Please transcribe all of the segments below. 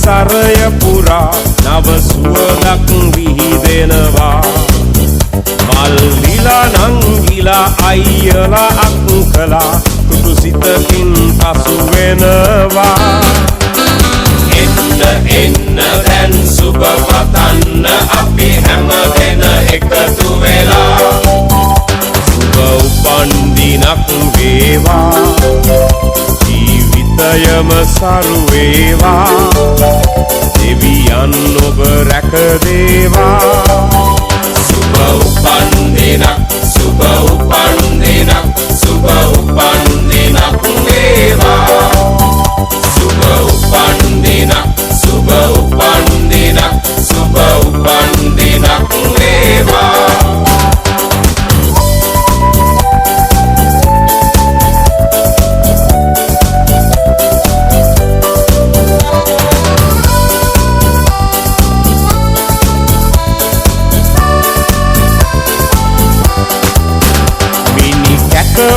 පරිසරය පුරා නව සුවඳක් විහිදෙනවා. මල්ලිලා නංගිලා අයියලා අක්කලා තුටු සිතකින් පසු වෙනවා. එන්න එන්න දැන් සුබ පතන්න අපි හැම දෙන එකතු වෙලා. සුබ උපන්දිනක් වේවා, ජීවිතයම සරු වේවා, දෙවියන් ඔබ රැක දේවා. සුබ උපන්දිනක්, සුබ උපන්දිනක්, සුබ උපන්දිනක් වේවා. සුබ උපන්දිනක්, සුබ උපන්දිනක්, සුබ උපන්දිනක් වේවා.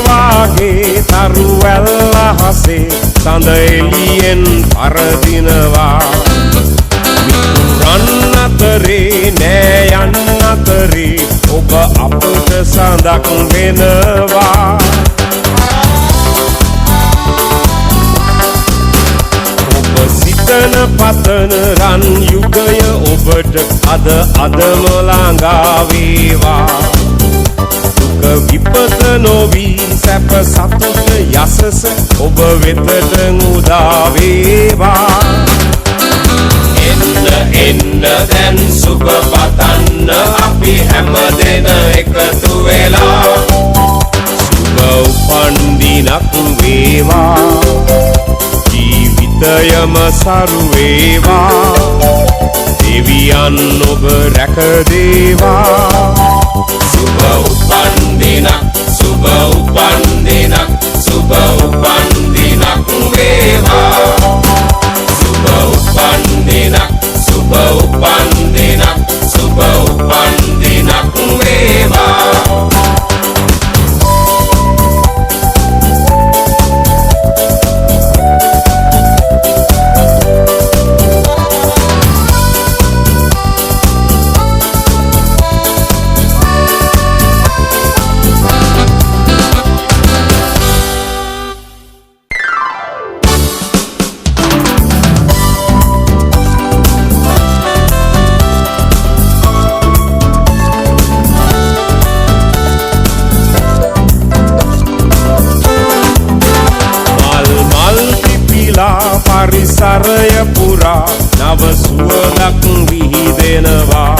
වාගේ තරුවැල් අහසේ සඳ එළියෙන් පරදිනවා. මිතුරන් අතරේ නෑ යන්න අතරේ ඔබ අපට සඳක් වෙනවා. ඔබ සිතන පතන රන් යුගය ඔබට අද අදම ළඟා වේවා. විපත නොවී සැප සතුට යසස ඔබ වෙතට උදා වේවා. එන්න එන්න දැන් සුබ පතන්න අපි හැම දෙන එකතු වෙලා. සුබ උපන්දිනක් වේවා, ජීවිතයම සරු වේවා, දෙවියන් ඔබ රැක දේවා. සුබ උපන්දිනක්, සුබ උපන්දිනක්, සුබ උපන්දිනක් වේවා. සුබ උපන්දිනක්, සුබ උපන්දිනක්, සුබ උපන්දිනක් වේවා. පරිසරය පුරා නව සුවඳක් විහිදෙනවා.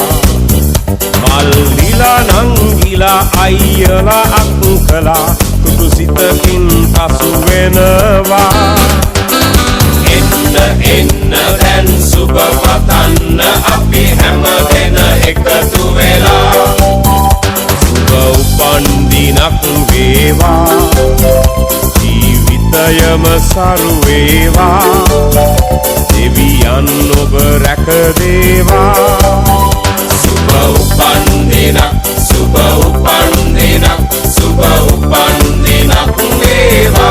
මල්ලිලා නංගිලා අයියලා අක්කලා තුටු සිතකින් පසු වෙනවා. එන්න එන්න දැන් සුබ පතන්න අපි හැම දෙන එකතු වෙලා. සුබ උපන්දිනක් වේවා, ජීවිතයම සරු වේවා, දෙවියන් ඔබ රැක දේවා. සුබ උපන්දිනක්, සුබ උපන්දිනක්, සුබ උපන්දිනක් වේවා.